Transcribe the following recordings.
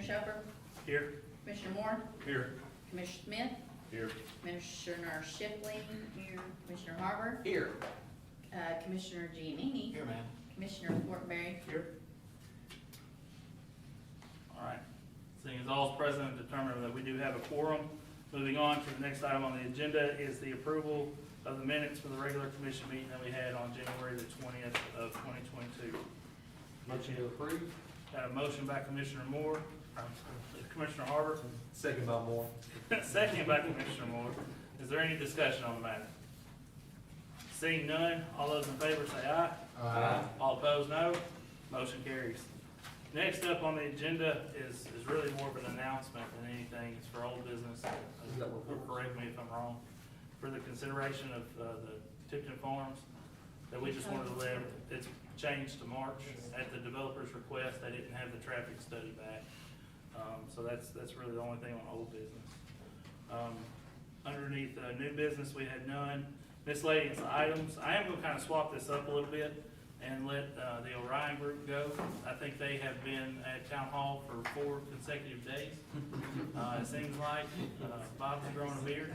Commissioner Shepherd, Here. Commissioner Moore, Here. Commissioner Smith, Here. Commissioner Shipley, here, Commissioner Harbor, Here. Commissioner Giannini, Here, ma'am. Commissioner Fortenberry. Here. All right. Seeing as all is present, determined that we do have a quorum. Moving on to the next item on the agenda is the approval of the minutes for the regular commission meeting that we had on January the 20th of 2022. Motion to approve. Got a motion by Commissioner Moore, Commissioner Harbor, Second by Moore. second by Commissioner Moore. Is there any discussion on the matter? Seeing none, all those in favor say aye. Aye. All opposed, no. Motion carries. Next up on the agenda is really more of an announcement than anything. It's for old business. Correct me if I'm wrong. For the consideration of the Tipton Farms, that we just wanted to let, it's changed to March at the developer's request. They didn't have the traffic study back. So that's really the only thing on old business. Underneath new business, we had none. Miscellaneous items. I am gonna kind of swap this up a little bit and let the Orion group go. I think they have been at Town Hall for 4 consecutive days. It seems like Bob's growing a beard,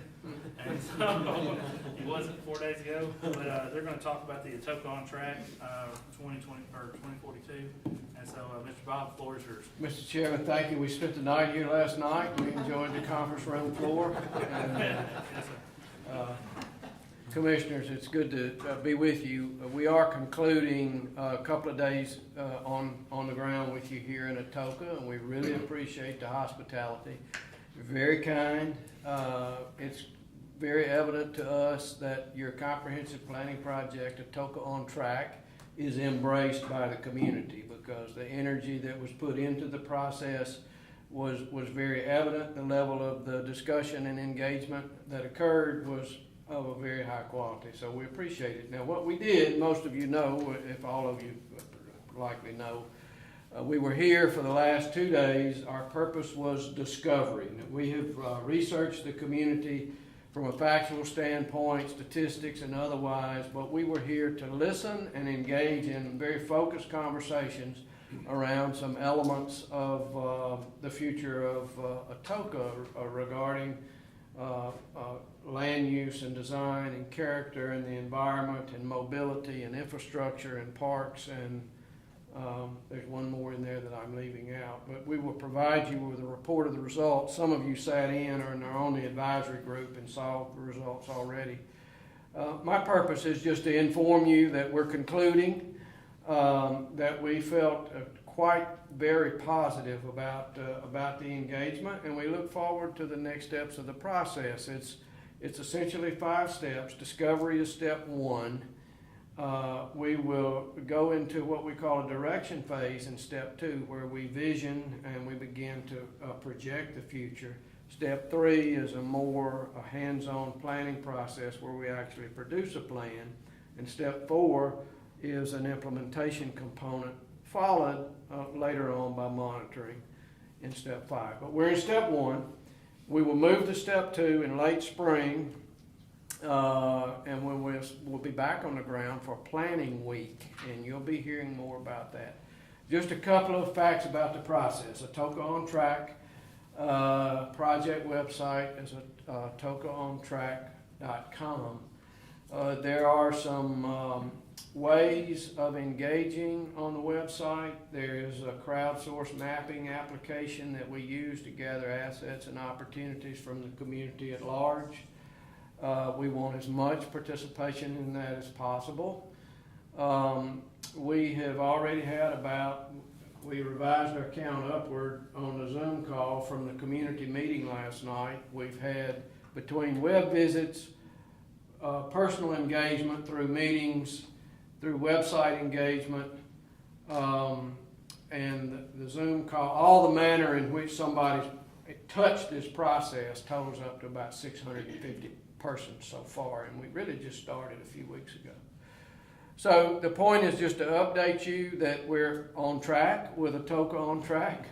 and so he wasn't 4 days ago. But they're going to talk about the Atoka on track 2020 or 2042. And so, Mr. Bob, the floor is yours. Mr. Chairman, thank you. We spent the night here last night. We enjoyed the conference room floor. And, Yes, sir. Commissioners, it's good to be with you. We are concluding a couple of days on the ground with you here in Atoka, and we really appreciate the hospitality. You're very kind. It's very evident to us that your comprehensive planning project, Atoka on Track, is embraced by the community, because the energy that was put into the process was very evident. The level of the discussion and engagement that occurred was of a very high quality, so we appreciate it. Now, what we did, most of you know, if all of you likely know, we were here for the last 2 days. Our purpose was discovery. We have researched the community from a factual standpoint, statistics and otherwise, but we were here to listen and engage in very focused conversations around some elements of the future of Atoka regarding land use and design and character and the environment and mobility and infrastructure and parks, and there's one more in there that I'm leaving out. But we will provide you with a report of the results. Some of you sat in or are on the advisory group and saw the results already. My purpose is just to inform you that we're concluding, that we felt quite very positive about the engagement, and we look forward to the next steps of the process. It's essentially 5 steps. Discovery is step 1. We will go into what we call a direction phase in step 2, where we vision and we begin to project the future. Step 3 is a more hands-on planning process where we actually produce a plan. And step 4 is an implementation component, followed later on by monitoring in step 5. But we're in step 1. We will move to step 2 in late spring, and we'll be back on the ground for planning week, and you'll be hearing more about that. Just a couple of facts about the process. Atoka on Track project website is atokaontrack.com. There are some ways of engaging on the website. There is a crowdsourced mapping application that we use to gather assets and opportunities from the community at large. We want as much participation in that as possible. We have already had we revised our count upward on the Zoom call from the community meeting last night. We've had, between web visits, personal engagement through meetings, through website engagement, and the Zoom call, all the manner in which somebody's touched this process totals up to about 650 persons so far, and we really just started a few weeks ago. So the point is just to update you that we're on track with Atoka on Track,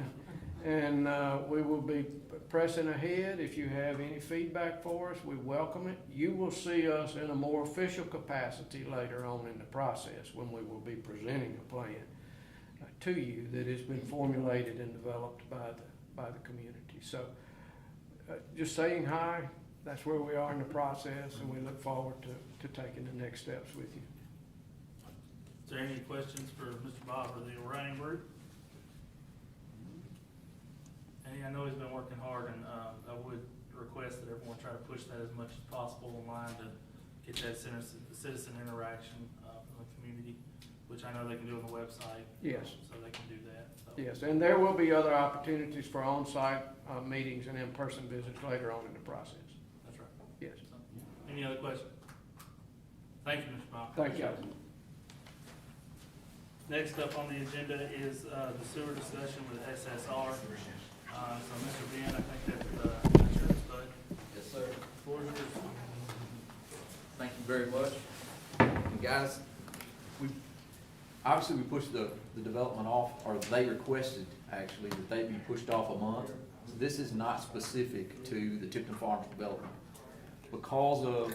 and we will be pressing ahead. If you have any feedback for us, we welcome it. You will see us in a more official capacity later on in the process when we will be presenting a plan to you that has been formulated and developed by by the community. So just saying hi, that's where we are in the process, and we look forward to taking the next steps with you. Is there any questions for Mr. Bob or the Orion Group? I know he's been working hard, and I would request that everyone try to push that as much as possible online to get that citizen interaction from the community, which I know they can do on the website. Yes. So they can do that. So. Yes, and there will be other opportunities for on-site meetings and in-person visits later on in the process. That's right. Yes. So, any other questions? Thank you, Mr. Bob. Thank you. Next up on the agenda is the sewer discussion with SSR. So, Mr. Ben, I think that's yours, bud. Yes, sir. Floor is yours. Thank you very much. And guys, obviously we pushed the development off, or they requested actually that they be pushed off a month. So this is not specific to the Tipton Farms development. Because of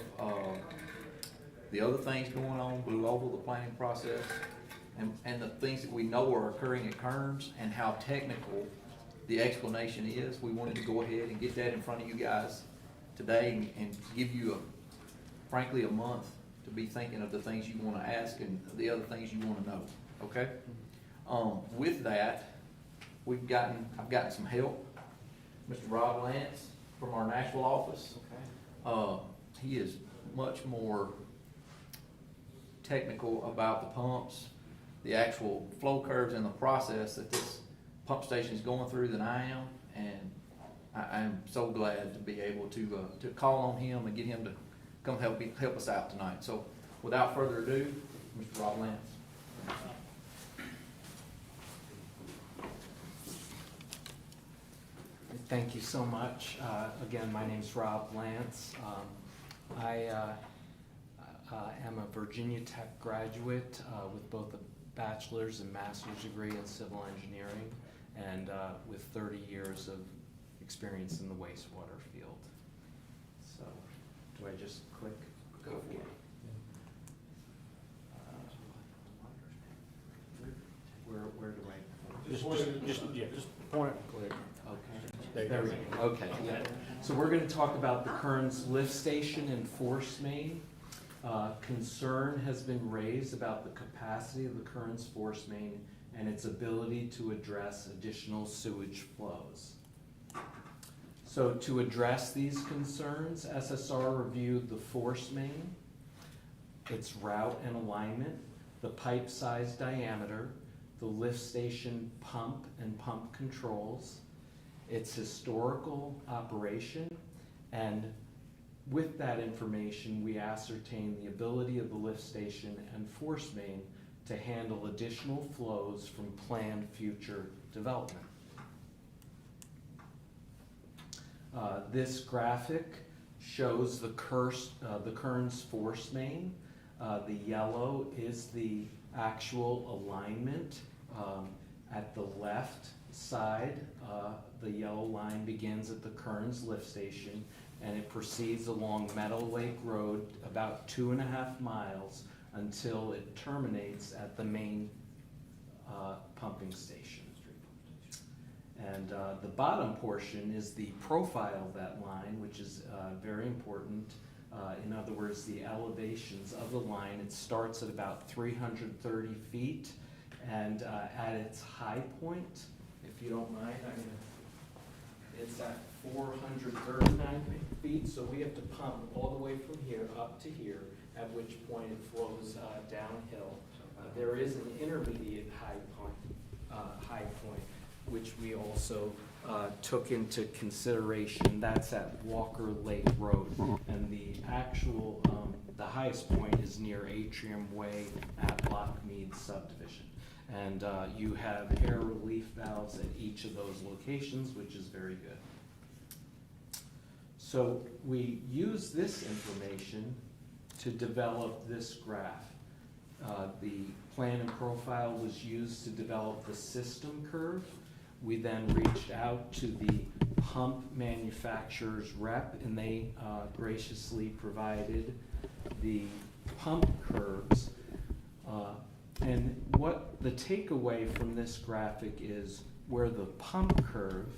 the other things going on, Blue Oval, the planning process, and the things that we know are occurring at Kearns and how technical the explanation is, we wanted to go ahead and get that in front of you guys today and give you frankly a month to be thinking of the things you want to ask and the other things you want to know, okay? With that, I've gotten some help. Mr. Rob Lance from our Nashville office. Okay. He is much more technical about the pumps, the actual flow curves and the process that this pump station is going through than I am, and I'm so glad to be able to call on him and get him to come help us out tonight. So without further ado, Mr. Rob Lance. Thank you so much. Again, my name's Rob Lance. I am a Virginia Tech graduate with both a bachelor's and master's degree in civil engineering, and with 30 years of experience in the wastewater field. So, do I just click? Go for it. Where do I? Just point and click. Okay. There we go. Okay. Yeah. So we're going to talk about the Kearns lift station and force main. Concern has been raised about the capacity of the Kearns force main and its ability to address additional sewage flows. So to address these concerns, SSR reviewed the force main, its route and alignment, the pipe size diameter, the lift station pump and pump controls, its historical operation, and with that information, we ascertain the ability of the lift station and force main to handle additional flows from planned future development. This graphic shows the Kearns force main. The yellow is the actual alignment. At the left side, the yellow line begins at the Kearns lift station, and it proceeds along Meadow Lake Road about 2.5 miles until it terminates at the main pumping station. And the bottom portion is the profile of that line, which is very important. In other words, the elevations of the line, it starts at about 330 feet, and at its high point, if you don't mind, it's at 439 feet, so we have to pump all the way from here up to here, at which point it flows downhill. There is an intermediate high point, which we also took into consideration. That's at Walker Lake Road, and the actual, the highest point is near Atrium Way at Lockmead subdivision. And you have air relief valves at each of those locations, which is very good. So we use this information to develop this graph. The plan and profile was used to develop the system curve. We then reached out to the pump manufacturer's rep, and they graciously provided the pump curves. And what the takeaway from this graphic is, where the pump curve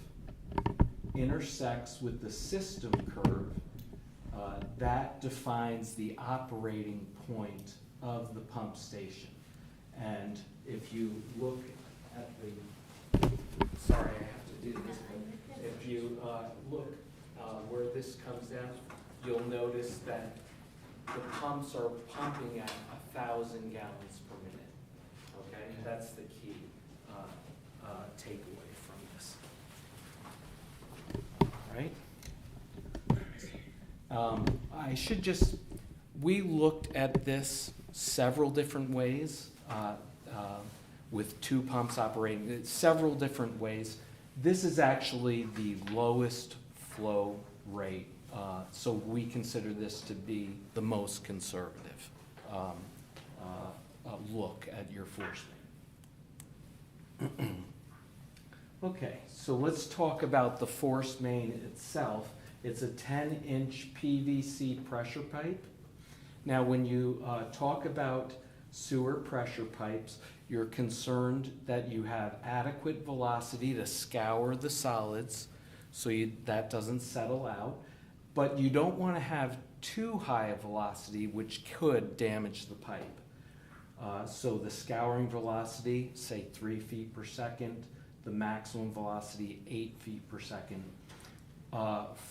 intersects with the system curve, that defines the operating point of the pump station. And if you look at the, sorry, I have to do this, but if you look where this comes down, you'll notice that the pumps are pumping at 1,000 gallons per minute. Okay, that's the key takeaway from this. All right. I should just, we looked at this several different ways with two pumps operating, several different ways. This is actually the lowest flow rate, so we consider this to be the most conservative look at your force main. Okay, so let's talk about the force main itself. It's a 10-inch PVC pressure pipe. Now, when you talk about sewer pressure pipes, you're concerned that you have adequate velocity to scour the solids so that doesn't settle out, but you don't want to have too high a velocity, which could damage the pipe. So the scouring velocity, say 3 feet per second, the maximum velocity 8 feet per second.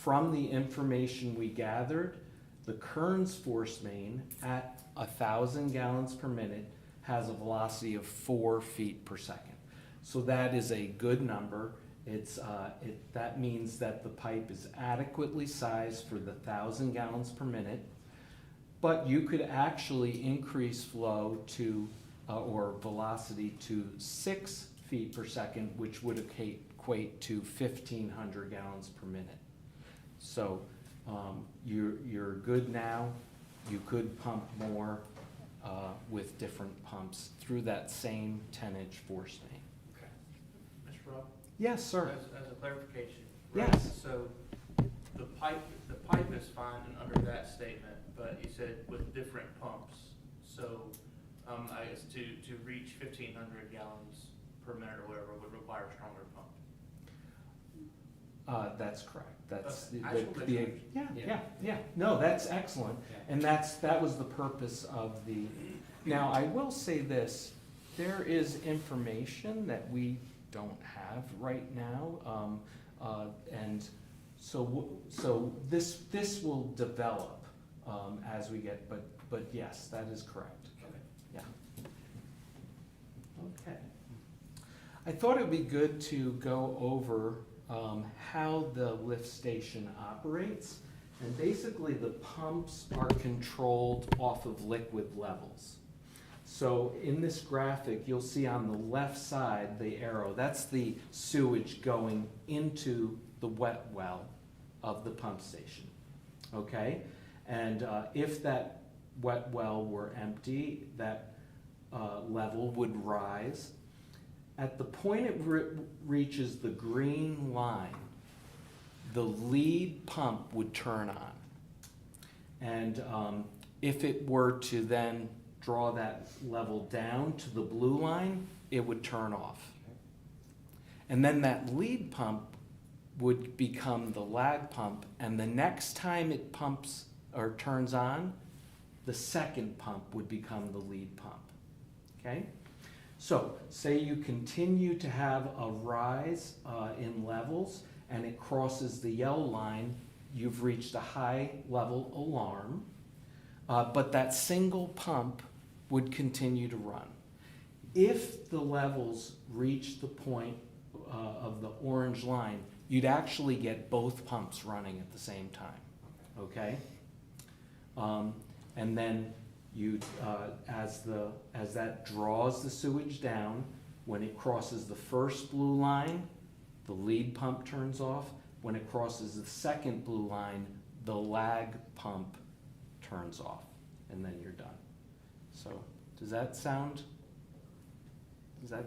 From the information we gathered, the Kearns force main at 1,000 gallons per minute has a velocity of 4 feet per second. So that is a good number. That means that the pipe is adequately sized for the 1,000 gallons per minute, but you could actually increase flow to, or velocity to 6 feet per second, which would equate to 1,500 gallons per minute. So you're good now. You could pump more with different pumps through that same 10-inch force main. Okay. Mr. Rob? Yes, sir. As a clarification. Right? Yes. So the pipe is fine under that statement, but you said with different pumps. So I guess to reach 1,500 gallons per minute or whatever would require a stronger pump. That's correct. That's Okay. I just wanna make sure. yeah. No, that's excellent. And that was the purpose of the, now I will say this, there is information that we don't have right now. And so this will develop as we get, but yes, that is correct. Okay. Yeah. Okay. I thought it would be good to go over how the lift station operates. And basically the pumps are controlled off of liquid levels. So in this graphic, you'll see on the left side, the arrow, that's the sewage going into the wet well of the pump station, okay? And if that wet well were empty, that level would rise. At the point it reaches the green line, the lead pump would turn on. And if it were to then draw that level down to the blue line, it would turn off. And then that lead pump would become the lag pump, and the next time it pumps or turns on, the second pump would become the lead pump, okay? So, say you continue to have a rise in levels and it crosses the yellow line, you've reached a high level alarm, but that single pump would continue to run. If the levels reach the point of the orange line, you'd actually get both pumps running at the same time, okay? And then you, as that draws the sewage down, when it crosses the first blue line, the lead pump turns off. When it crosses the second blue line, the lag pump turns off, and then you're done. So, does that sound, So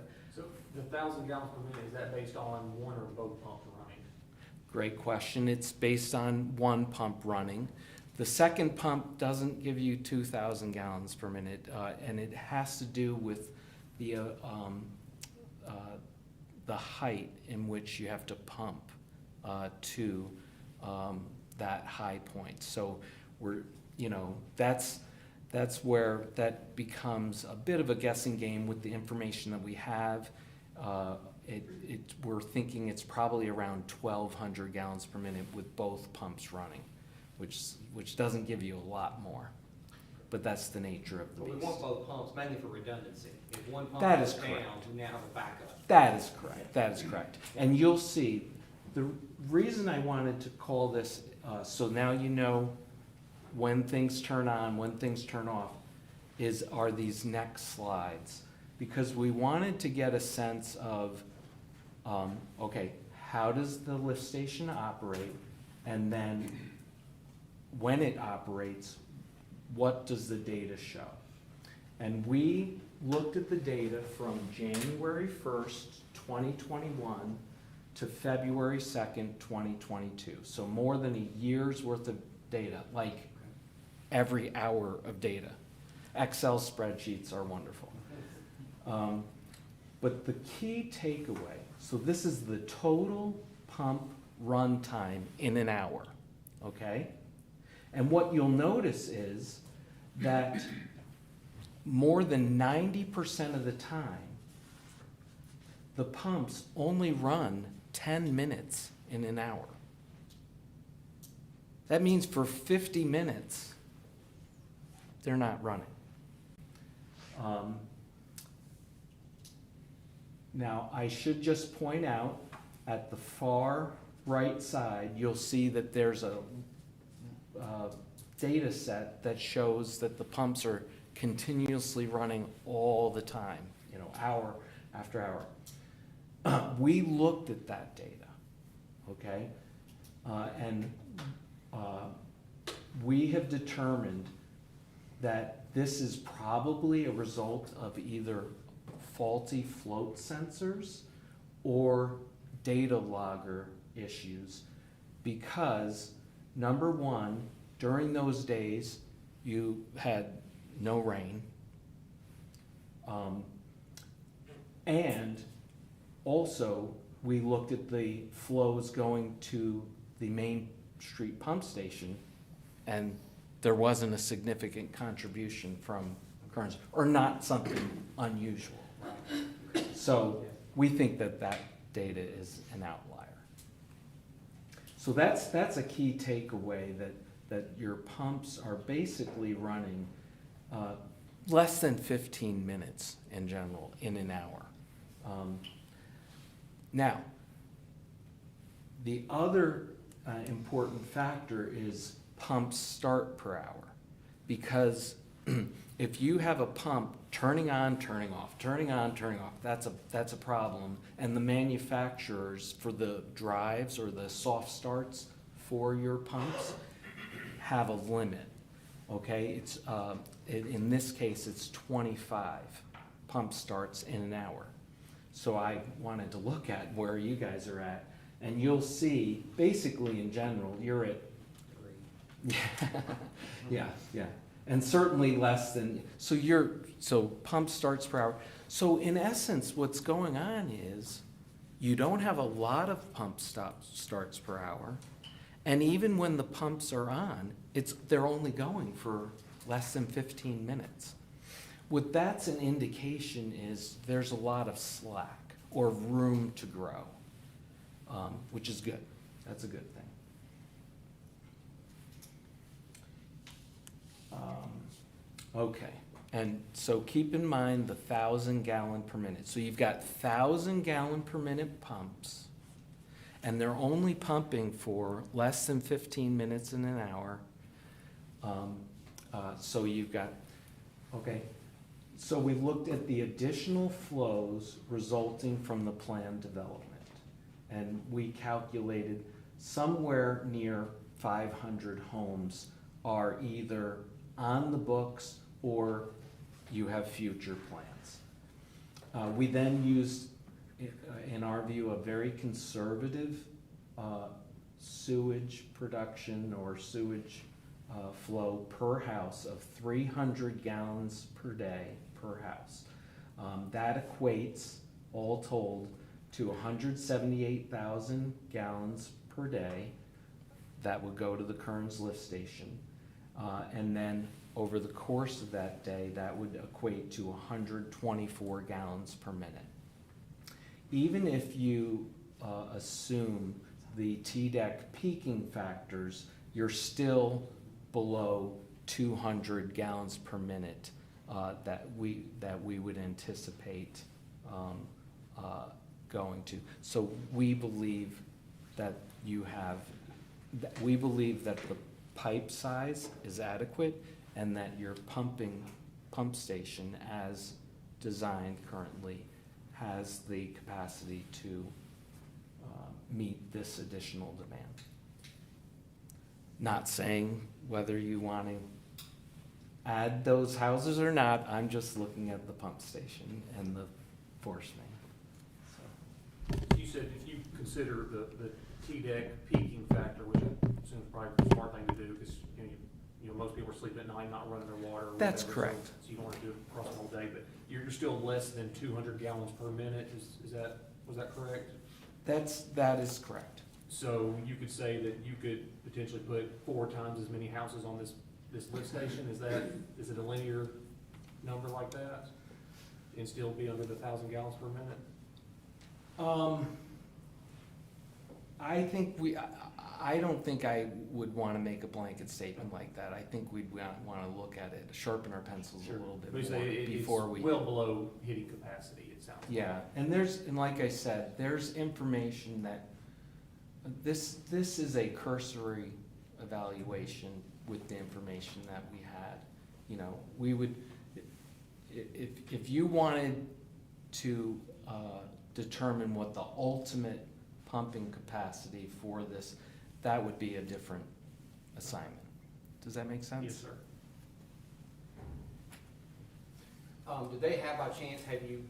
the 1,000 gallons per minute, is that based on one or both pumps running? great question. It's based on one pump running. The second pump doesn't give you 2,000 gallons per minute, and it has to do with the height in which you have to pump to that high point. So we're, you know, that's where that becomes a bit of a guessing game with the information that we have. We're thinking it's probably around 1,200 gallons per minute with both pumps running, which doesn't give you a lot more, but that's the nature of the But we beast. want both pumps mainly for redundancy. If one pump That goes is down, correct. we now have a backup. That is correct, that is correct. And you'll see, the reason I wanted to call this, so now you know when things turn on, when things turn off, are these next slides. Because we wanted to get a sense of, okay, how does the lift station operate? And then when it operates, what does the data show? And we looked at the data from January 1st, 2021 to February 2nd, 2022. So more than a year's worth of data, like every hour of data. Excel spreadsheets are wonderful. But the key takeaway, so this is the total pump run time in an hour, okay? And what you'll notice is that more than 90% of the time, the pumps only run 10 minutes in an hour. That means for 50 minutes, they're not running. Now, I should just point out, at the far right side, you'll see that there's a data set that shows that the pumps are continuously running all the time, you know, hour after hour. We looked at that data, okay? And we have determined that this is probably a result of either faulty float sensors or data logger issues, because number one, during those days you had no rain, and also we looked at the flows going to the main street pump station, and there wasn't a significant contribution from currents, or not something unusual. So we think that that data is an outlier. So that's a key takeaway, that your pumps are basically running less than 15 minutes in general in an hour. Now, the other important factor is pump start per hour, because if you have a pump turning on, turning off, turning on, turning off, that's a problem. And the manufacturers for the drives or the soft starts for your pumps have a limit. Okay, it's in this case it's 25 pump starts in an hour. So I wanted to look at where you guys are at, and you'll see basically in general you're at yeah. And certainly less than, so pump starts per hour. So in essence, what's going on is you don't have a lot of pump starts per hour. And even when the pumps are on, they're only going for less than 15 minutes. What that's an indication is there's a lot of slack or room to grow, which is good. That's a good thing. Okay, and so keep in mind the 1,000 gallon per minute. So you've got 1,000 gallon per minute pumps, and they're only pumping for less than 15 minutes in an hour. So you've got, okay, so we looked at the additional flows resulting from the planned development, and we calculated somewhere near 500 homes are either on the books or you have future plans. We then used, in our view, a very conservative sewage production or sewage flow per house of 300 gallons per day per house. That equates, all told, to 178,000 gallons per day that would go to the Kearns lift station. And then over the course of that day, that would equate to 124 gallons per minute. Even if you assume the TDEC peaking factors, you're still below 200 gallons per minute that we would anticipate going to. So we believe that we believe that the pipe size is adequate and that your pump station as designed currently has the capacity to meet this additional demand. Not saying whether you want to add those houses or not, I'm just looking at the pump station and the force main. So, You said if you consider the TDEC peaking factor, which I assume is probably a smart thing to do, because, most people are sleeping at night, not running their water. Or That's whatever, correct. So you don't want to do it across the whole day, but you're still less than 200 gallons per minute, was that correct? that is correct. So you could say that you could potentially put 4 times as many houses on this lift station, is it a linear number like that? And still be under the 1,000 gallons per minute? I don't think I would want to make a blanket statement like that. I think we'd want to look at it, sharpen our pencils a little But bit you more say before we. it's well below hitting capacity, it sounds like. Yeah, and like I said, there's information that, this is a cursory evaluation with the information that we had. We would, if you wanted to determine what the ultimate pumping capacity for this, that would be a different assignment. Does that make sense? Yes, sir. Do they have, by chance, have you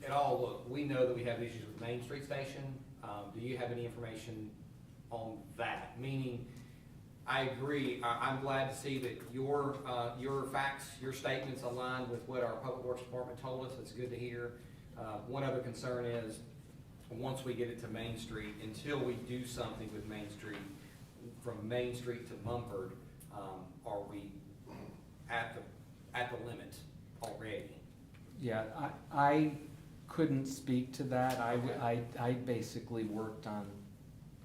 at all, look, we know that we have issues with Main Street Station. Do you have any information on that? Meaning, I agree, I'm glad to see that your facts, your statements align with what our Public Works Department told us. It's good to hear. One other concern is, once we get it to Main Street, until we do something with Main Street, from Main Street to Mumford, are we at the limit already? Yeah, I couldn't speak to that. I basically worked on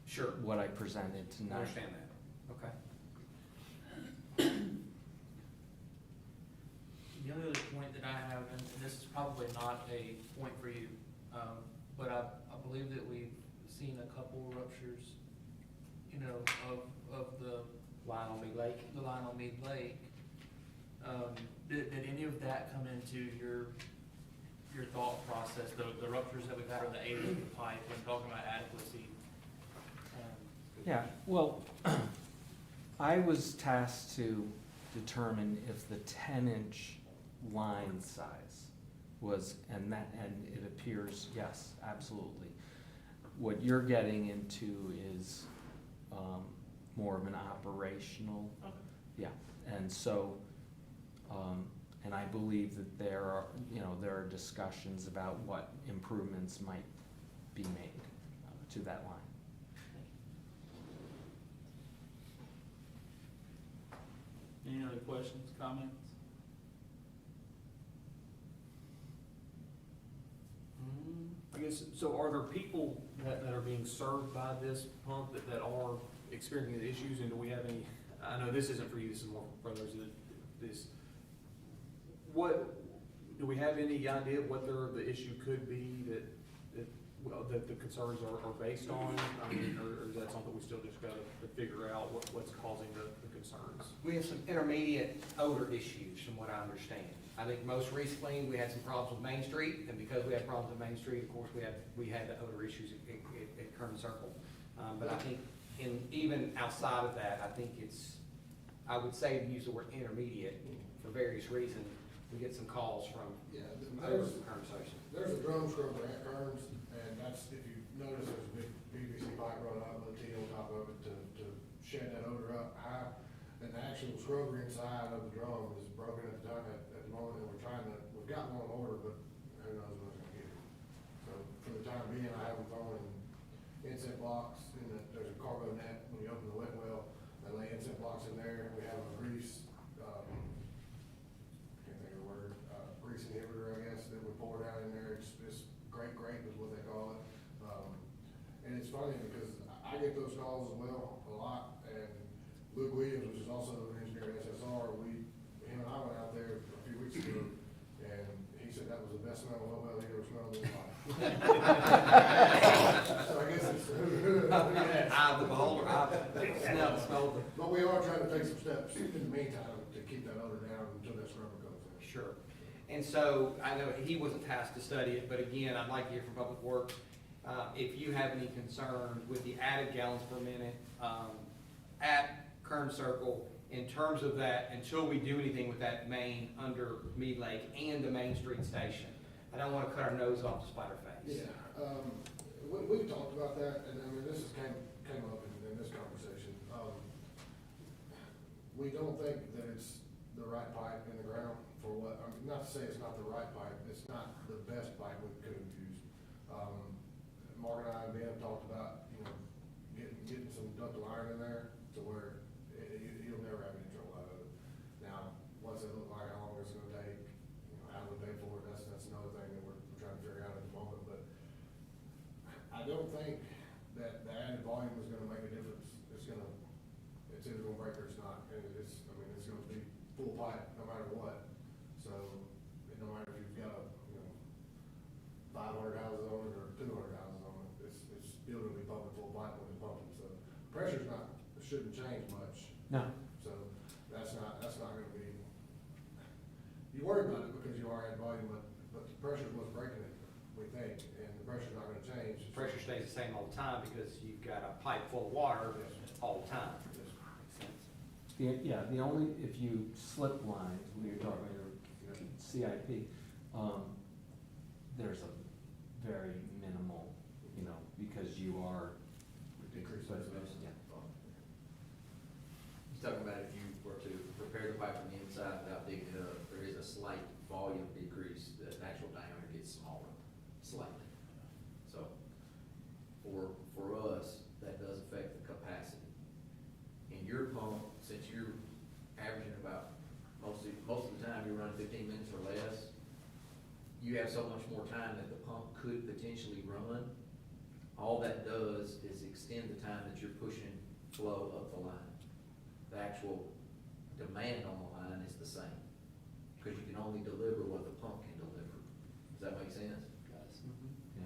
Sure. what I presented I tonight. understand that. Okay. The only other point that I have, and this is probably not a point for you, but I believe that we've seen a couple ruptures, of the Line on Mead Lake? the line on Mead Lake. Did any of that come into your thought process, the ruptures that we've had on the age of the pipe when talking about adequacy? Yeah, well, I was tasked to determine if the 10-inch line size was, and it appears, yes, absolutely. What you're getting into is more of an operational, Okay. yeah, and so, and I believe that there are discussions about what improvements might be made to that line. Any other questions, comments? I guess, so are there people that are being served by this pump that are experiencing the issues, and do we have any, I know this isn't for you, this is more for others, do we have any idea of what the issue could be that the concerns are based on? I mean, or is that something we still just gotta figure out what's causing the concerns? We have some intermediate odor issues, from what I understand. I think most recently, we had some problems with Main Street, and because we had problems with Main Street, of course, we had the odor issues at Kearns Circle. But I think even outside of that, I would say to use the word intermediate for various reasons. We get some calls from odor from Kearns Station. There's a drum scrubber at Kearns, and that's, if you notice, there's a big PVC pipe running up with a T on top of it to shed that odor up high. And the actual scrubber inside of the drum is broken at the moment, and we've got one on order, but who knows when it's gonna get it. So for the time being, I have them throwing incense inset blocks, and there's a carbo net when you open the wet well, they lay inset blocks in there, we have a grease, can't think of the word, grease inhibitor, I guess, that we pour down in there, it's grape is what they call it. And it's funny because I get those calls as well, a lot, and Luke Williams, which is also an engineer at SSR, him and I went out there a few weeks ago, and he said that was the best smell of oil well he ever smelled in his life. So I guess it's. Eye of the beholder, smell the. But we are trying to take some steps in the meantime to keep that odor down until that scrubber goes in. Sure. And so, I know he wasn't tasked to study it, but again, I'd like to hear from Public Works, if you have any concerns with the added gallons per minute, at Kern Circle, in terms of that, until we do anything with that main under Mead Lake and the Main Street station. I don't wanna cut our nose off to spite our face. Yeah, we've talked about that, and I mean, this came up in this conversation. We don't think that it's the right pipe in the ground for what, I mean, not to say it's not the right pipe, it's not the best pipe we could have used. Mark and I and Ben have talked about, getting some ductile iron in there to where you'll never have any trouble out of it. Now, what's it look like, how long it's gonna take, how do we pay for it, that's another thing that we're trying to figure out at the moment, but I don't think that the added volume is gonna make a difference. It's either gonna break or it's not, and it's gonna be full pipe no matter what. So, no matter if you've got, 500 houses on it or 200 houses on it, it's still gonna be pumping full pipe when it's pumping, so pressure's shouldn't change much. No. So, that's not gonna be, you worry about it because you are adding volume, but the pressure's what's breaking it, we think, and the pressure's not gonna change. Pressure stays the same all the time because you've got a pipe full of water all the time. The only, if you slip lines, when you're talking about your CIP, there's a very minimal, because you are. Decrease. Yeah. He's talking about if you were to prepare the pipe from the inside without digging it up, there is a slight volume decrease, the actual diameter gets smaller, slightly. So, for us, that does affect the capacity. In your pump, since you're averaging about, most of the time you're running 15 minutes or less, you have so much more time that the pump could potentially run. All that does is extend the time that you're pushing flow up the line. The actual demand on the line is the same, because you can only deliver what the pump can deliver. Does that make sense? Yeah.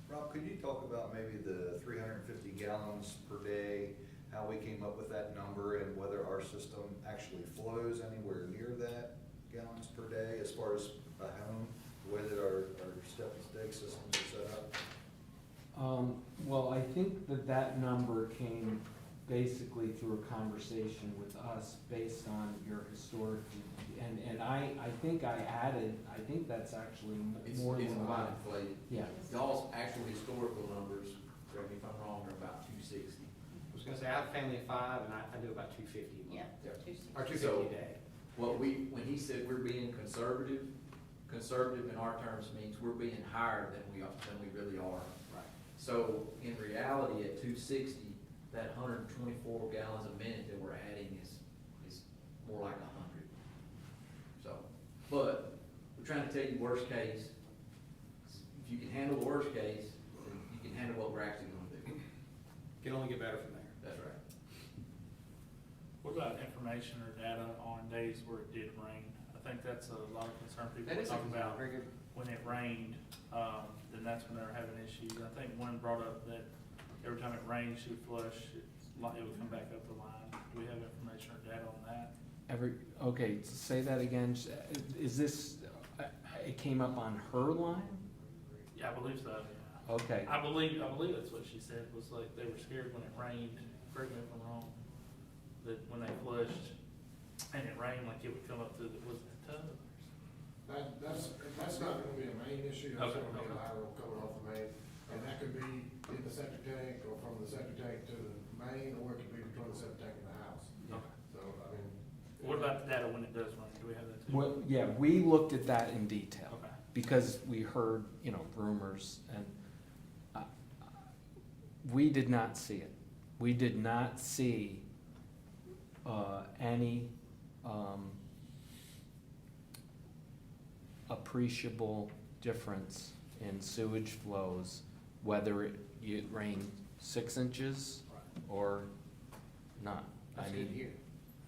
Rob, could you talk about maybe the 350 gallons per day, how we came up with that number, and whether our system actually flows anywhere near that gallons per day as far as a home, the way that our step and stake systems are set up? Well, I think that number came basically through a conversation with us based on your historic, and I think I think that's actually more It's than a one. lot inflated. Yeah. Y'all's actual historical numbers, correct me if I'm wrong, are about 260. I was gonna say, I have a family of 5 and I do about 250 a month. Yeah, 260. Or 250 So- a day. When he said we're being conservative in our terms means we're being higher than we really are. Right. So in reality, at 260, that 124 gallons a minute that we're adding is more like 100. So, but we're trying to tell you worst case. If you can handle the worst case, then you can handle what we're actually gonna do. Can only get better from there. That's right. What about information or data on days where it did rain? I think that's a lot of concern people That is talk about. very good. When it rained, then that's when they were having issues. I think one brought up that every time it rained, she would flush, it would come back up the line. Do we have information or data on that? Okay, say that again. Is this, it came up on her line? Yeah, I believe so, yeah. Okay. I believe that's what she said, was like they were scared when it rained, correct me if I'm wrong, that when they flushed and it rained, like it would come up through the, was it the tub? That's not gonna be a main issue, that's Okay, gonna be a okay. lateral coming off the main, and that could be in the septic tank, or from the septic tank to the main, or it could be between the septic tank and the house. Okay. So, I mean. What about the data when it does rain? Do we have that too? Well, yeah, we looked at that in detail. Okay. Because we heard, rumors, and We did not see it. We did not see any appreciable difference in sewage flows, whether it rained 6 inches or not. That's I good to mean, hear.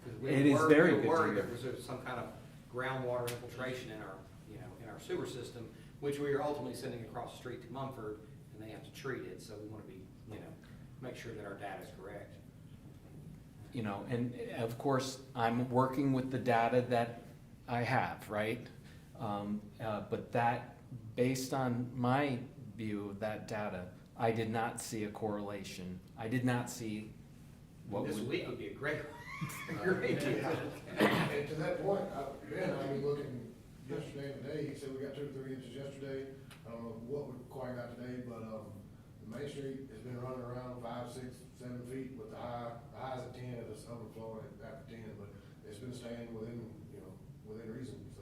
'Cause we it is were- very we were good to worried hear. there was some kind of groundwater infiltration in our, you know, in our sewer system, which we are ultimately sending across the street to Mumford, and they have to treat it, so we wanna be, you know, make sure that our data is correct. you know, and of course, I'm working with the data that I have, right? But that, based on my view of that data, I did not see a correlation. I did not see what This would. week would be a great, great deal. And to that point, Ben, I mean, looking yesterday and today, he said we got 2 or 3 inches yesterday. I don't know what we quite got today, but, the Main Street has been running around 5, 6, 7 feet with the highs at 10, and it's overflowing after 10, but it's been staying within, you know, within reason, so.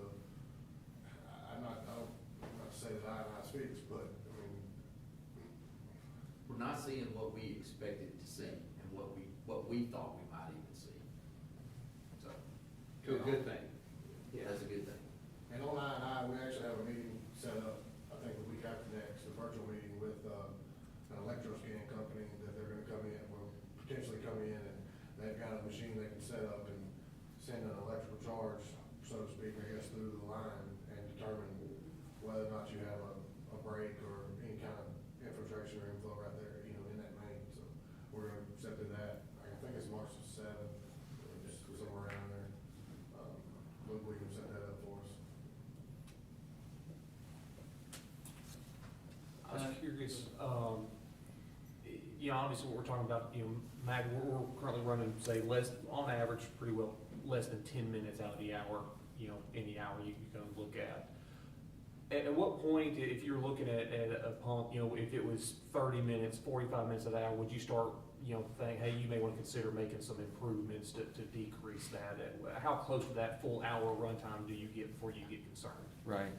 I'm not to say that I speaks, but, I mean, We're not seeing what we expected to see and what we thought we might even see. So, To a good thing. that's a good thing. and on I, we actually have a meeting set up, I think the week after next, a virtual meeting with, an electroscan company that they're gonna come in, will potentially come in, and they've got a machine they can set up and send an electrical charge, so to speak, I guess, through the line and determine whether or not you have a break or any kind of infiltration or inflow right there, you know, in that main, so we're gonna set through that, I think it's March the 7th, or just somewhere around there. We can set that up for us. I was curious, you know, obviously what we're talking about, you know, we're currently running, say, on average, pretty well, less than 10 minutes out of the hour, you know, any hour you can go look at. At what point, if you're looking at a pump, you know, if it was 30 minutes, 45 minutes of the hour, would you start, you know, think, hey, you may want to consider making some improvements to decrease that? And how close to that full hour runtime do you get before you get concerned? Right.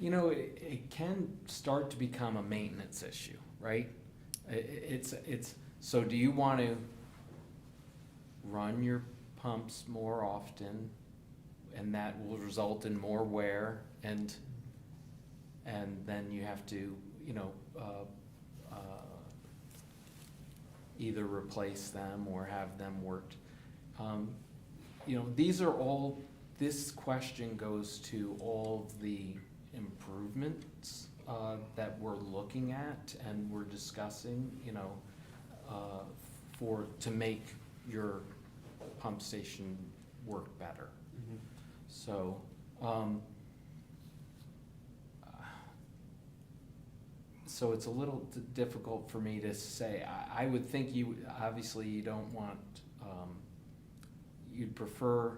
You know, it can start to become a maintenance issue, right? It's, so do you want to run your pumps more often, and that will result in more wear, and then you have to, you know, either replace them or have them worked. You know, these are all, this question goes to all of the improvements that we're looking at and we're discussing, you know, to make your pump station work better. So, so it's a little difficult for me to say. I would think obviously you don't want, you'd prefer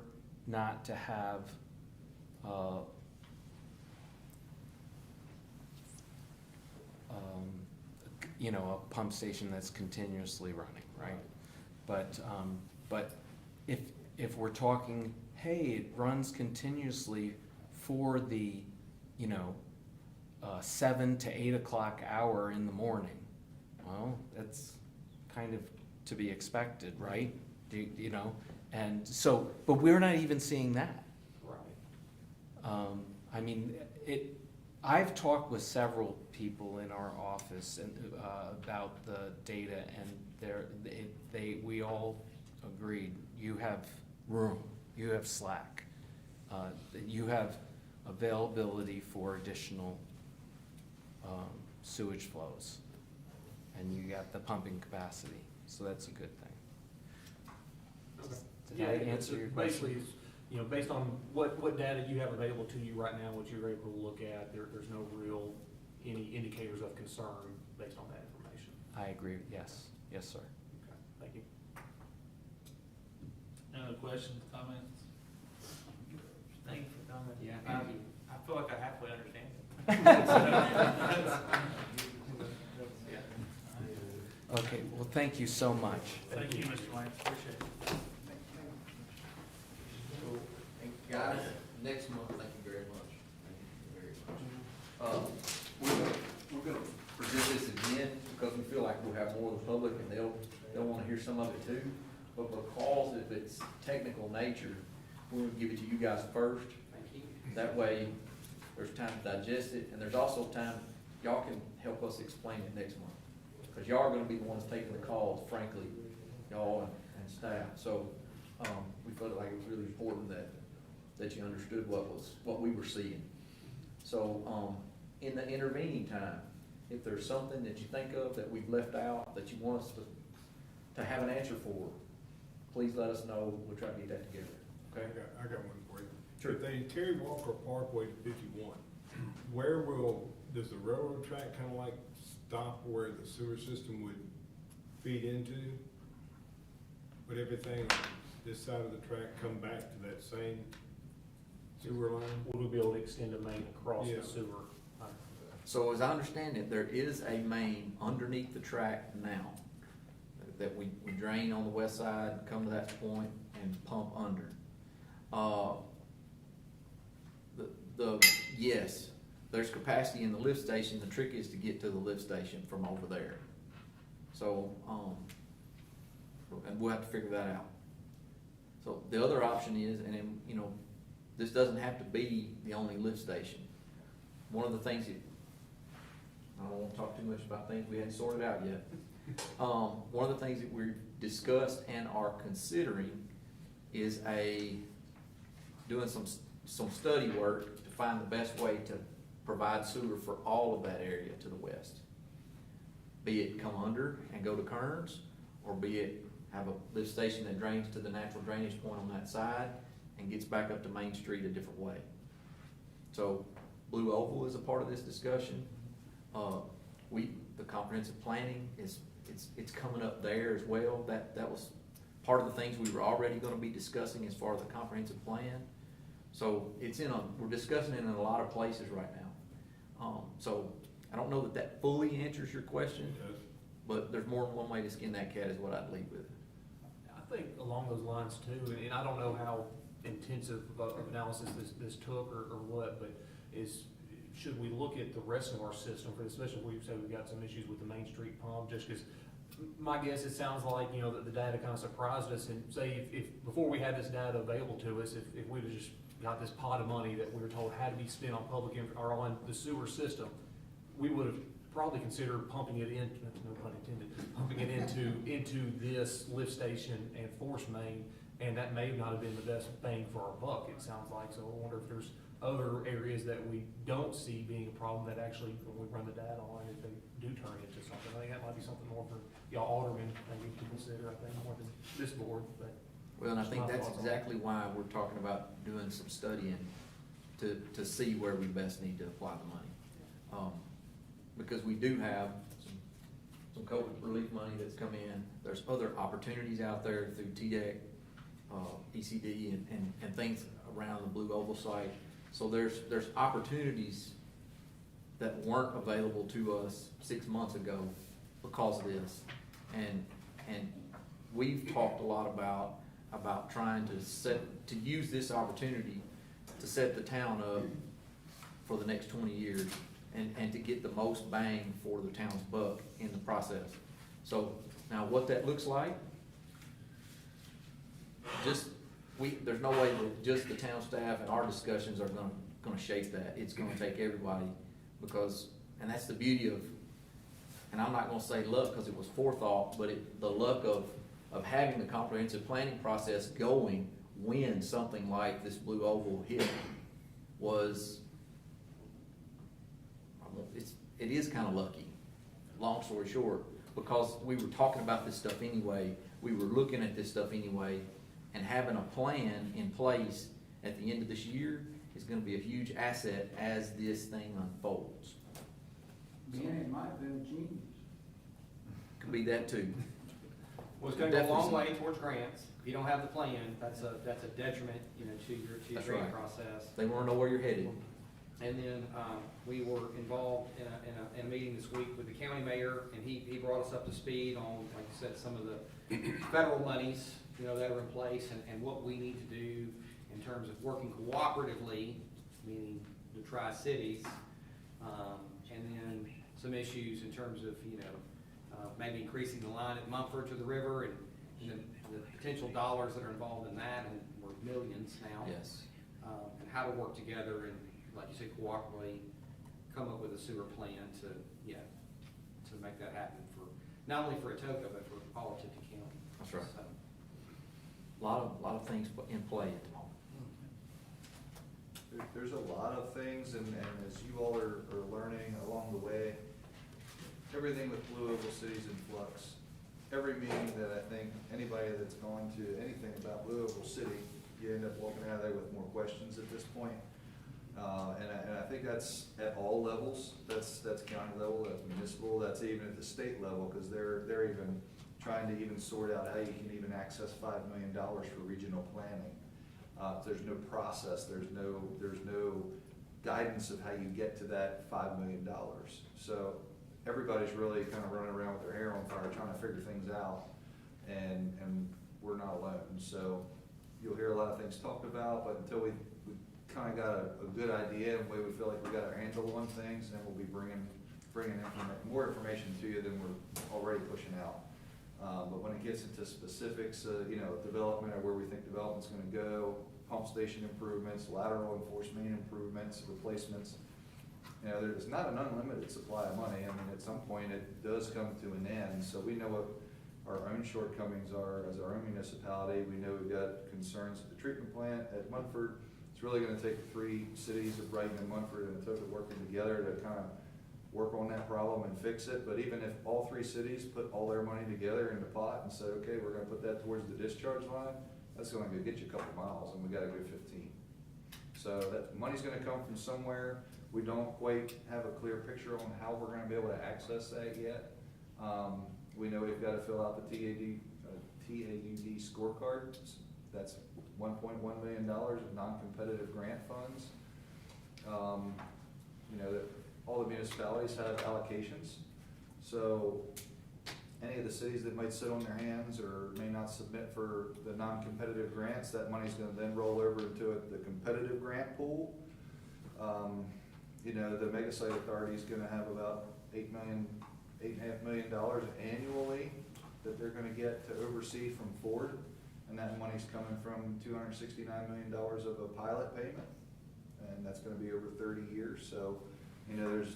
not to have, you know, a pump station that's continuously running, right? But if we're talking, hey, it runs continuously for the, you know, 7 to 8 o'clock hour in the morning, well, that's kind of to be expected, right? You know, and so, but we're not even seeing that. Right. I mean, I've talked with several people in our office and, about the data, and we all agreed, you have room, you have slack, you have availability for additional sewage flows, and you got the pumping capacity, so that's a good thing. Did I answer your question? Basically, you know, based on what data you have available to you right now, what you're able to look at, there's no real, any indicators of concern based on that information. I agree, yes, sir. Okay, thank you. Any other questions, comments? Thank you for coming. Yeah, I thank you. I feel like I halfway understand. Okay, well, thank you so much. Thank you, Mr. Lance, appreciate it. And guys, next month, thank you very much. Thank you very much. We're gonna present this again, because we feel like we'll have more of the public, and they'll wanna hear some of it too. But because of its technical nature, we'll give it to you guys first. Thank you. That way, there's time to digest it, and there's also time, y'all can help us explain it next month. Because y'all are gonna be the ones taking the calls, frankly, y'all and staff. So, we felt like it was really important that you understood what we were seeing. So, in the intervening time, if there's something that you think of that we've left out, that you want us to have an answer for, please let us know, we'll try to get that together, okay? I got one for you. Sure. If they carry Walker Parkway to 51, does the railroad track kind of like stop where the sewer system would feed into? Would everything on this side of the track come back to that same sewer line? Would we be able to extend a main across Yeah. the sewer? So as I understand it, there is a main underneath the track now that we drain on the west side, come to that point and pump under. Yes, there's capacity in the lift station. The trick is to get to the lift station from over there. So, and we'll have to figure that out. So the other option is, and then, you know, this doesn't have to be the only lift station. One of the things that, I don't wanna talk too much about things we hadn't sorted out yet. One of the things that we've discussed and are considering is doing some study work to find the best way to provide sewer for all of that area to the west. Be it come under and go to Kearns, or be it have a lift station that drains to the natural drainage point on that side and gets back up to Main Street a different way. So Blue Oval is a part of this discussion. The comprehensive planning it's coming up there as well. That was part of the things we were already gonna be discussing as far as the comprehensive plan. So we're discussing it in a lot of places right now. So I don't know that fully answers your question, Yes. but there's more than one way to skin that cat is what I'd leave with. I think along those lines too, and I don't know how intensive of analysis this took or what, but should we look at the rest of our system, for especially if we say we've got some issues with the Main Street pump, just because my guess, it sounds like, you know, that the data kind of surprised us, and say if before we had this data available to us, if we'd have just got this pot of money that we were told had to be spent on or on the sewer system, we would have probably considered pumping it in, no pun intended, pumping it into this lift station and force main, and that may not have been the best bang for our buck, it sounds like. So I wonder if there's other areas that we don't see being a problem that actually, when we run the data on, if they do turn into something. I think that might be something more for y'all aldermen maybe to consider, I think, more than this board, but. Well, and I think My that's thoughts on exactly why we're talking about doing some studying to see where we best need to apply the money. Because we do have some COVID relief money that's come in. There's other opportunities out there through TDEC, ECD, and things around the Blue Oval site. So there's opportunities that weren't available to us 6 months ago because of this. And we've talked a lot about trying to use this opportunity to set the town up for the next 20 years and to get the most bang for the town's buck in the process. So now what that looks like, there's no way that just the town staff and our discussions are gonna shape that. It's gonna take everybody, and that's the beauty of, and I'm not gonna say luck because it was forethought, but the luck of having the comprehensive planning process going when something like this Blue Oval hit was, it is kind of lucky, long story short, because we were talking about this stuff anyway, we were looking at this stuff anyway, and having a plan in place at the end of this year is gonna be a huge asset as this thing unfolds. It might have been genius. Could be that too. Well, it's gonna go a long Definitely. way towards grants. If you don't have the plan, that's a detriment, you know, to your That's grant right. process. They wanna know where you're headed. And then, we were involved in a meeting this week with the county mayor, and he brought us up to speed on, like I said, some of the federal monies, you know, that are in place and what we need to do in terms of working cooperatively, meaning the Tri-Cities. And then some issues in terms of, maybe increasing the line at Mumford to the river and the potential dollars that are involved in that, and we're millions now. Yes. And how to work together and, like you said, cooperatively come up with a sewer plan to make that happen for, not only for Atoka, but for all of Tipton County. That's right. So, A lot of things in play at the moment. There's a lot of things, and as you all are learning along the way, everything with Blue Oval City's in flux. Every meeting that I think anybody that's gone to anything about Blue Oval City, you end up walking out of there with more questions at this point. And I think that's at all levels. That's county level, that's municipal, that's even at the state level, because they're even trying to even sort out how you can even access $5 million for regional planning. There's no process, there's no guidance of how you get to that $5 million. So everybody's really kind of running around with their hair on fire trying to figure things out, and we're not alone. So you'll hear a lot of things talked about, but until we kind of got a good idea and way we feel like we got our handle on things, then we'll be bringing more information to you than we're already pushing out. But when it gets into specifics, development or where we think development's gonna go, pump station improvements, lateral and force main improvements, replacements, there's not an unlimited supply of money. I mean, at some point it does come to an end, so we know what our own shortcomings are as our own municipality. We know we've got concerns at the treatment plant at Munford. It's really gonna take the three cities of Brighton and Munford and Atoka working together to kind of work on that problem and fix it. But even if all three cities put all their money together in the pot and said, okay, we're gonna put that towards the discharge line, that's gonna go get you a couple miles, and we gotta go 15. So that money's gonna come from somewhere. We don't quite have a clear picture on how we're gonna be able to access that yet. We know we've gotta fill out the TAUD scorecard. That's $1.1 million of non-competitive grant funds. That all the municipalities have allocations. So any of the cities that might sit on their hands or may not submit for the non-competitive grants, that money's gonna then roll over into the competitive grant pool. The mega site authority is gonna have about $8.5 million annually that they're gonna get to oversee from Ford. And that money's coming from $269 million of a pilot payment. And that's gonna be over 30 years. So, there's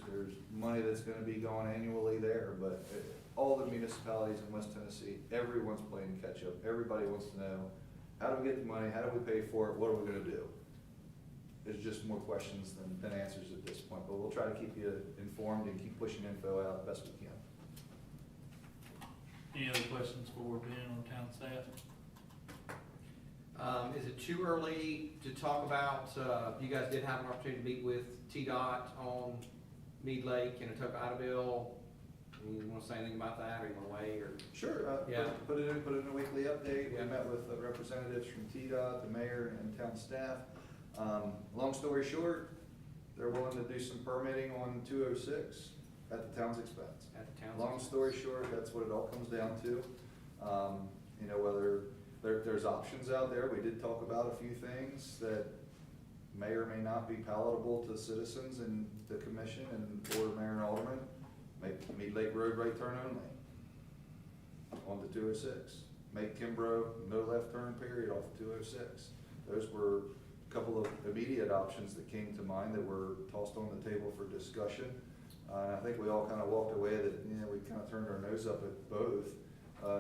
money that's gonna be going annually there, but all the municipalities in West Tennessee, everyone's playing catch up. Everybody wants to know, how do we get the money? How do we pay for it? What are we gonna do? There's just more questions than answers at this point, but we'll try to keep you informed and keep pushing info out the best we can. Any other questions for Ben or town staff? Is it too early to talk about, you guys did have an opportunity to meet with TDOT on Mead Lake and Atoka Idaville. You want to say anything about that, or you want to wait, or? Sure, Yeah. put it in a weekly update. Yeah. We met with representatives from TDOT, the mayor, and town staff. Long story short, they're willing to do some permitting on 206 at the town's expense. At the town's Long expense. story short, that's what it all comes down to. Whether there's options out there. We did talk about a few things that may or may not be palatable to citizens and the commission and board, mayor, and alderman. Make Mead Lake Road right turn only on the 206. Make Kimbrough no left turn period off of 206. Those were a couple of immediate options that came to mind that were tossed on the table for discussion. I think we all kind of walked away that, we kind of turned our nose up at both,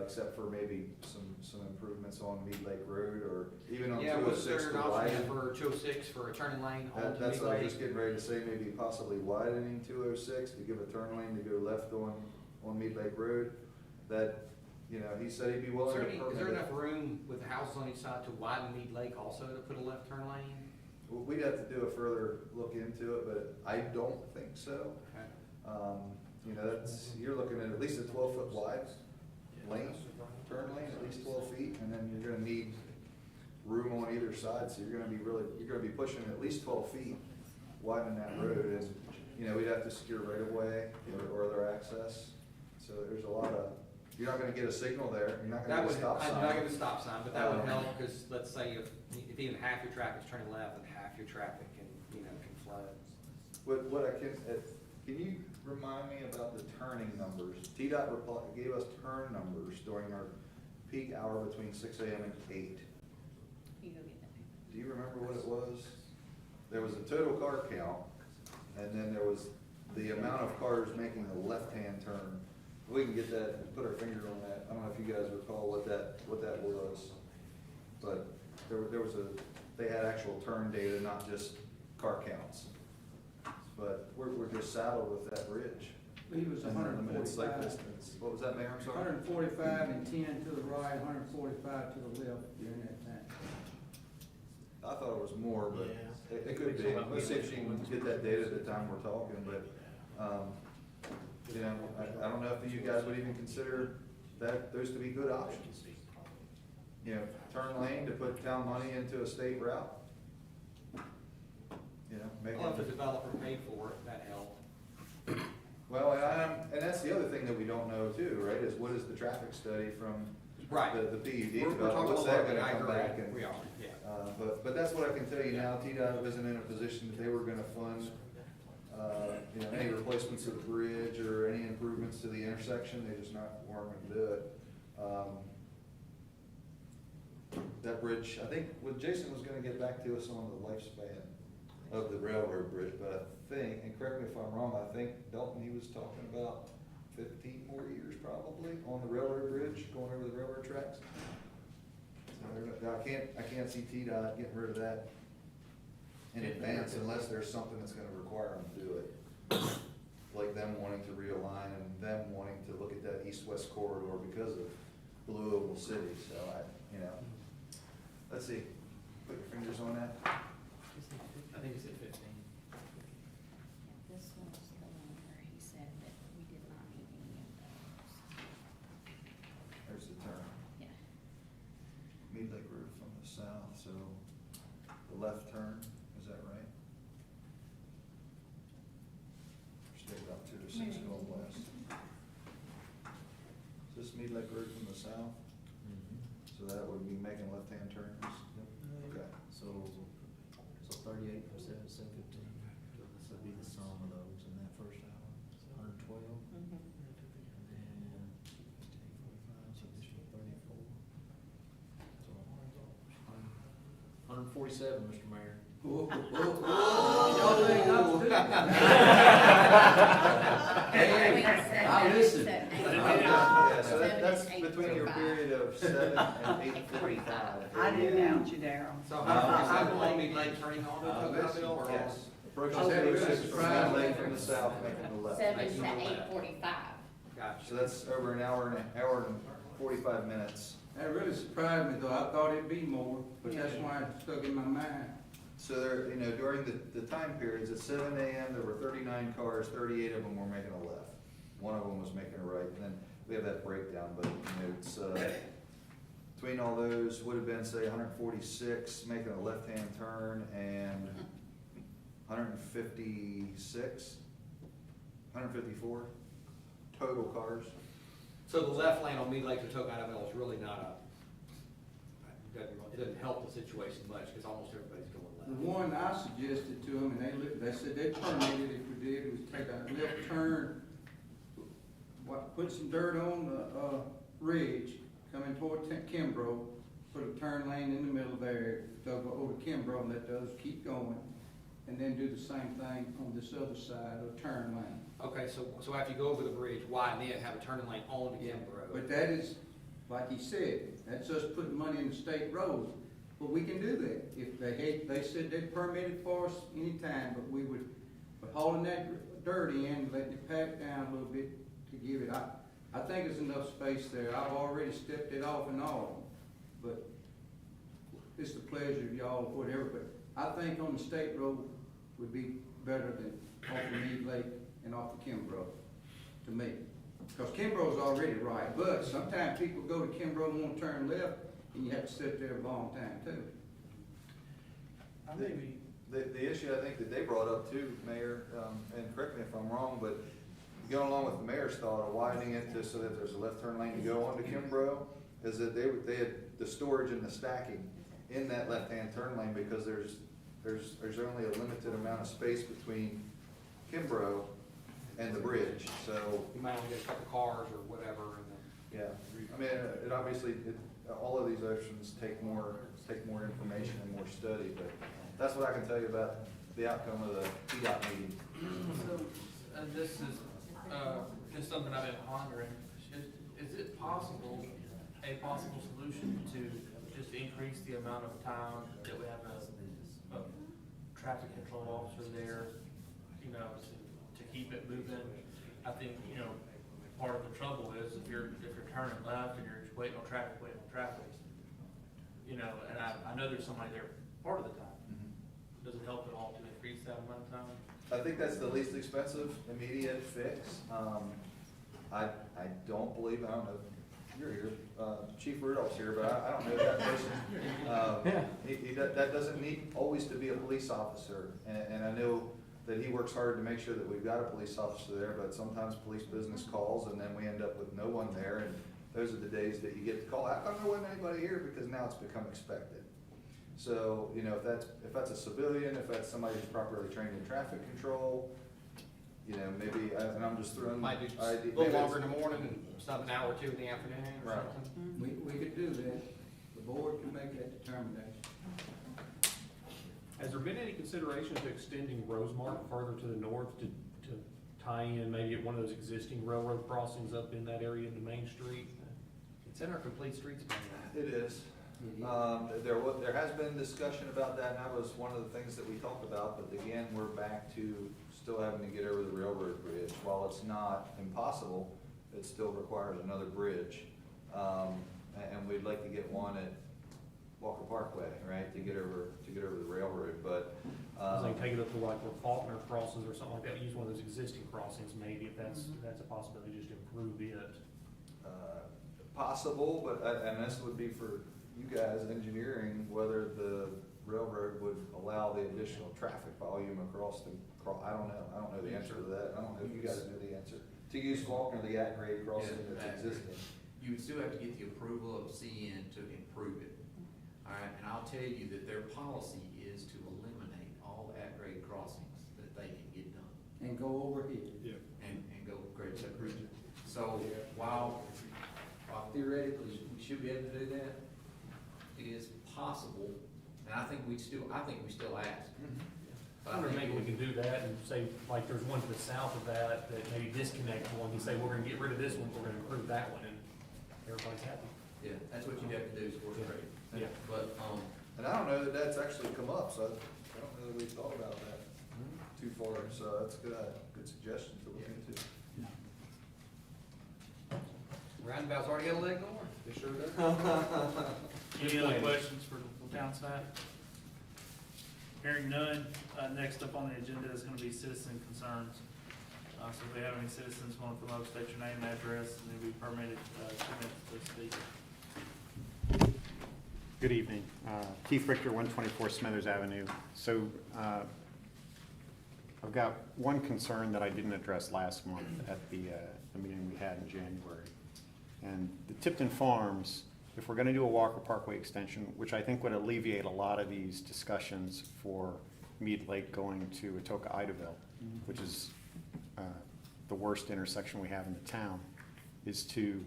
except for maybe some improvements on Mead Lake Road or even on 206. Was there an to option widen. for 206 for a turning lane on to That's Mead what I was Lake? just getting ready to say, maybe possibly widening 206 to give a turn lane to go left on Mead Lake Road. That, he said he'd be willing to permit it. Is there enough room with the houses on each side to widen Mead Lake also to put a left turn lane? We'd have to do a further look into it, but I don't think so. Okay. You're looking at least a 12-foot wide lane, turn lane, at least 12 feet, and then you're gonna need room on either side, so you're gonna be pushing at least 12 feet widening that road, and, we'd have to secure right of way or other access. So there's a lot of, you're not gonna get a signal there, you're not gonna get a stop sign. I'm not gonna stop sign, but that would help, because let's say if even half your traffic's turning left, then half your traffic can flow. What can you remind me about the turning numbers? TDOT gave us turn numbers during our peak hour between 6 AM and 8. You go get that. Do you remember what it was? There was a total car count, and then there was the amount of cars making a left-hand turn. We can get that, and put our finger on that. I don't know if you guys recall what that was. But there was they had actual turn data, not just car counts. But we're just saddled with that bridge. He was And the limited sight 145, distance. What was that, Mayor? I'm sorry? 145 and 10 to the right, 145 to the left during that time. I thought it was more, but Yeah. it could be. Let's see if she can get that data at the time we're talking, but, you know, I don't know if you guys would even consider those to be good options. You know, turn lane to put town money into a state route. You know, make Well, if the it, developer paid for it, that helped. well, and that's the other thing that we don't know too, right, is what is the traffic study from Right. the PUD We're development? talking What's about that it, gonna I come agree. back and? We are, yeah. But that's what I can tell you now, TDOT isn't in a position that they were gonna fund, you know, any replacements of the bridge or any improvements to the intersection, they just weren't gonna do it. That bridge, I think, Jason was gonna get back to us on the lifespan of the railroad bridge, but I think, and correct me if I'm wrong, I think Dalton, he was talking about 15 more years probably on the railroad bridge, going over the railroad tracks. So I can't see TDOT getting rid of that in advance unless there's something that's gonna require them to do it. Like them wanting to realign and them wanting to look at that east-west corridor because of Blue Oval City, so you know. Let's see, put your fingers on that. I think it's at 15. This one's the one where he said that we did not need any of those. There's the turn. Yeah. Mead Lake Road from the south, so the left turn, is that right? Stay about 2 to 6 going west. Is this Mead Lake Road from the south? So that would be making left-hand turns? Okay. So 38 from 7 to 7:15, this would be the sum of those in that first hour, 112, Mhm. and then 15:45, so this is 34. So 147, Mr. Mayor. Y'all think I'm stupid? I listen. Yeah, so that's between your period of 7 and 8:45. I didn't doubt you, Darryl. So how long be late turning on to Tocqueville or? Yes, approaching Oh, that really 06 from surprised Mead me. Lake from the south, making the left. 7 to 8:45. Gotcha. So that's over an hour and 45 minutes. That really surprised me, though. I thought it'd be more, but that's why it stuck in my mind. So there, you know, during the time periods, at 7 AM, there were 39 cars, 38 of them were making a left. One of them was making a right, and then we have that breakdown, but, you know, it's, between all those, would have been, say, 146 making a left-hand turn, and 156, 154 total cars. So the left lane on Mead Lake to Tocqueville is really not it doesn't help the situation much, because almost everybody's going The left. one I suggested to them, and they said they permitted if we did, was take a left turn, put some dirt on the, ridge, coming toward Kimbrough, put a turn lane in the middle there, go over to Kimbrough, and let those keep going, and then do the same thing on this other side, a turn lane. Okay, so after you go over the bridge, widen it, have a turning lane on to Kimbrough. But that is, like he said, that's us putting money in the state road. But we can do that. If they said they'd permit it for us anytime, but we would, but hauling that dirt in, letting it pack down a little bit to give it, I think there's enough space there. I've already stepped it off and all, but it's the pleasure of y'all, whatever, but I think on the state road would be better than off of Mead Lake and off of Kimbrough, to me. Because Kimbrough's already right, but sometimes people go to Kimbrough and want to turn left, and you have to sit there a long time too. The issue I think that they brought up too, Mayor, and correct me if I'm wrong, but going along with the mayor's thought of widening it to so that there's a left turn lane to go onto Kimbrough, is that they had the storage and the stacking in that left-hand turn lane, because there's only a limited amount of space between Kimbrough and the bridge, so, You might only get a couple cars or whatever, and then. yeah. I mean, it obviously, all of these options take more information and more study, but that's what I can tell you about the outcome of the TDOT meeting. So, this is, just something I've been pondering, is it possible, a possible solution to just increase the amount of time that we have a traffic control officer there, you know, to keep it moving? I think, you know, part of the trouble is if you're turning left and you're just waiting on traffic, you know, and I know there's somebody there part of the time. Does it help at all to increase that amount of time? I think that's the least expensive, immediate fix. I don't believe, I don't know, you're here, Chief Rudolph's here, but I don't know that person. That doesn't need always to be a police officer, and I know that he works hard to make sure that we've got a police officer there, but sometimes police business calls, and then we end up with no one there, and those are the days that you get the call, how come there wasn't anybody here, because now it's become expected. So, you know, if that's a civilian, if that's somebody who's properly trained in traffic control, you know, maybe, and I'm just throwing. Might do a maybe little it's- longer in the morning and stop an hour or two in the afternoon or Right. something. We could do that. The board can make that determination. Has there been any consideration to extending Rosemark further to the north to tie in maybe at one of those existing railroad crossings up in that area into Main Street? It's in our complete streets plan. It is. There has been discussion about that, and that was one of the things that we talked about, but again, we're back to still having to get over the railroad bridge. While it's not impossible, it still requires another bridge. And we'd like to get one at Walker Parkway, right, to get over the railroad, but. I was like, take it up to like where Faulkner crosses or something like that, use one of those existing crossings maybe, if that's a possibility, just to improve it. Possible, but, and this would be for you guys, engineering, whether the railroad would allow the additional traffic volume across I don't know the answer to that, I don't know if you guys know the answer. To use Faulkner, the at-grade crossing that's existing. You would still have to get the approval of CN to improve it. All right, and I'll tell you that their policy is to eliminate all at-grade crossings that they can get done. And go over here. Yeah. And go great. So while theoretically we should be able to do that, it is possible, and I think we still ask. I wonder if maybe we can do that and say, like, there's one to the south of that maybe disconnect one, you say, we're gonna get rid of this one, we're gonna improve that one, and everybody's happy. Yeah, that's what you'd have to do is course correct. Yeah. But, And I don't know that that's actually come up, so I don't know that we've thought about that too far, so that's a good suggestion to look into. Roundabout's already got a leg going. It sure does. Any other questions for town staff? Hearing none, next up on the agenda is gonna be citizen concerns. So if we have any citizens want to come up, state your name and address, and they'll be permitted, 2 minutes to speak. Good evening. Keith Richter, 124 Smithers Avenue. So I've got one concern that I didn't address last month at the meeting we had in January. And the Tipton Farms, if we're going to do a Walker Parkway extension, which I think would alleviate a lot of these discussions for Mead Lake going to Atoka, Idaville, which is the worst intersection we have in the town, is to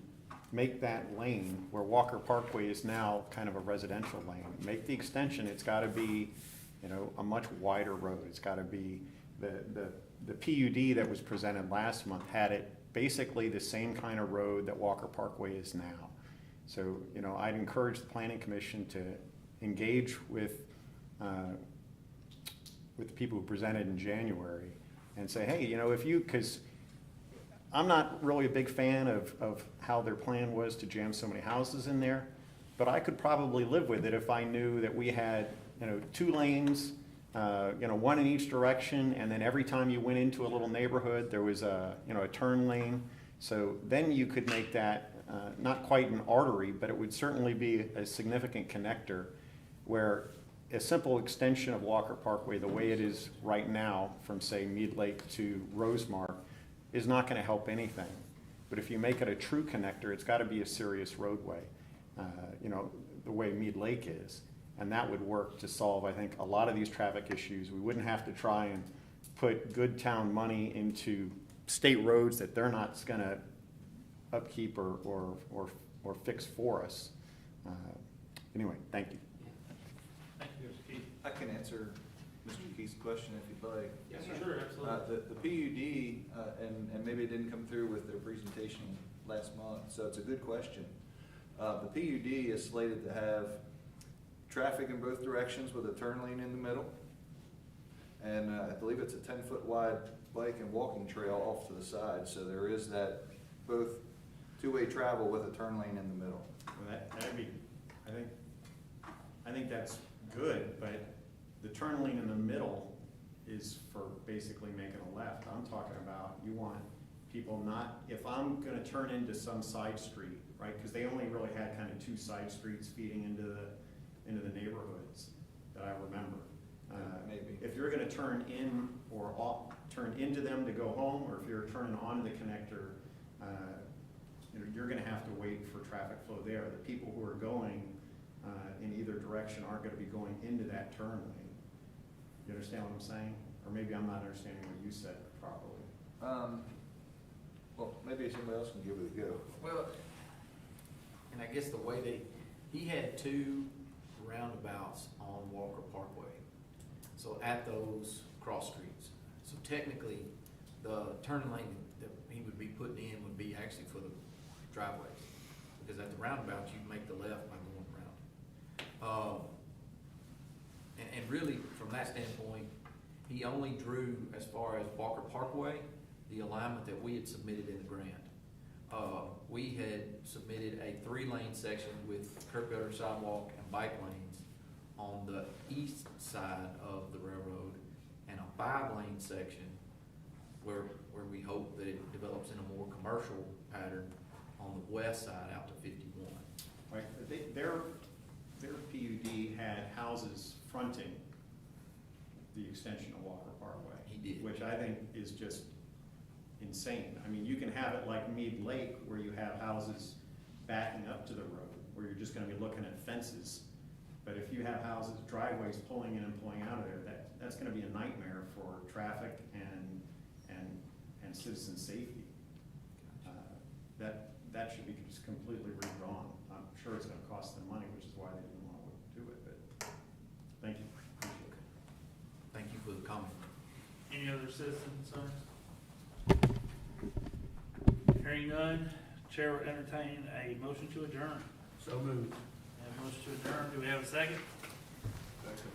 make that lane where Walker Parkway is now kind of a residential lane. Make the extension, it's gotta be, you know, a much wider road. It's gotta be, the PUD that was presented last month had it basically the same kind of road that Walker Parkway is now. So, you know, I'd encourage the Planning Commission to engage with the people who presented in January and say, hey, you know, because I'm not really a big fan of how their plan was to jam so many houses in there, but I could probably live with it if I knew that we had, you know, 2 lanes, you know, one in each direction, and then every time you went into a little neighborhood, there was a, you know, a turn lane. So then you could make that not quite an artery, but it would certainly be a significant connector where a simple extension of Walker Parkway, the way it is right now from, say, Mead Lake to Rosemark, is not going to help anything. But if you make it a true connector, it's got to be a serious roadway, you know, the way Mead Lake is. And that would work to solve, I think, a lot of these traffic issues. We wouldn't have to try and put good town money into state roads that they're not gonna upkeep or fix for us. Anyway, thank you. Thank you, Mr. Keith. I can answer Mr. Keith's question if you'd like. Yes, sure, absolutely. The PUD, and maybe it didn't come through with their presentation last month, so it's a good question. The PUD is slated to have traffic in both directions with a turn lane in the middle. And I believe it's a 10-foot wide bike and walking trail off to the side, so there is that both two-way travel with a turn lane in the middle. Well, that'd be, I think that's good, but the turn lane in the middle is for basically making a left. I'm talking about, you want people not, if I'm gonna turn into some side street, right, because they only really had kind of two side streets feeding into the neighborhoods that I remember. Maybe. If you're gonna turn in or off, turn into them to go home, or if you're turning onto the connector, you're gonna have to wait for traffic flow there. The people who are going in either direction aren't gonna be going into that turn lane. You understand what I'm saying? Or maybe I'm not understanding what you said properly. Well, maybe somebody else can give it a go. Well, and I guess the way he had two roundabouts on Walker Parkway. So at those cross streets. So technically, the turn lane that he would be putting in would be actually for the driveways. Because at the roundabout, you make the left by going around. And really, from that standpoint, he only drew, as far as Walker Parkway, the alignment that we had submitted in the grant. We had submitted a 3-lane section with curb gutter, sidewalk, and bike lanes on the east side of the railroad, and a 5-lane section where we hope that it develops in a more commercial pattern on the west side out to 51. Right, their PUD had houses fronting the extension of Walker Parkway. He did. Which I think is just insane. I mean, you can have it like Mead Lake, where you have houses backing up to the road, where you're just gonna be looking at fences. But if you have houses, driveways pulling in and pulling out of there, that's gonna be a nightmare for traffic and citizen safety. That should be just completely redrawn. I'm sure it's gonna cost them money, which is why they didn't want to do it, but thank you. Appreciate it. Thank you for the comment. Any other citizen concerns? Hearing none, Chair will entertain a motion to adjourn. So moved. Have a motion to adjourn. Do we have a second? Second.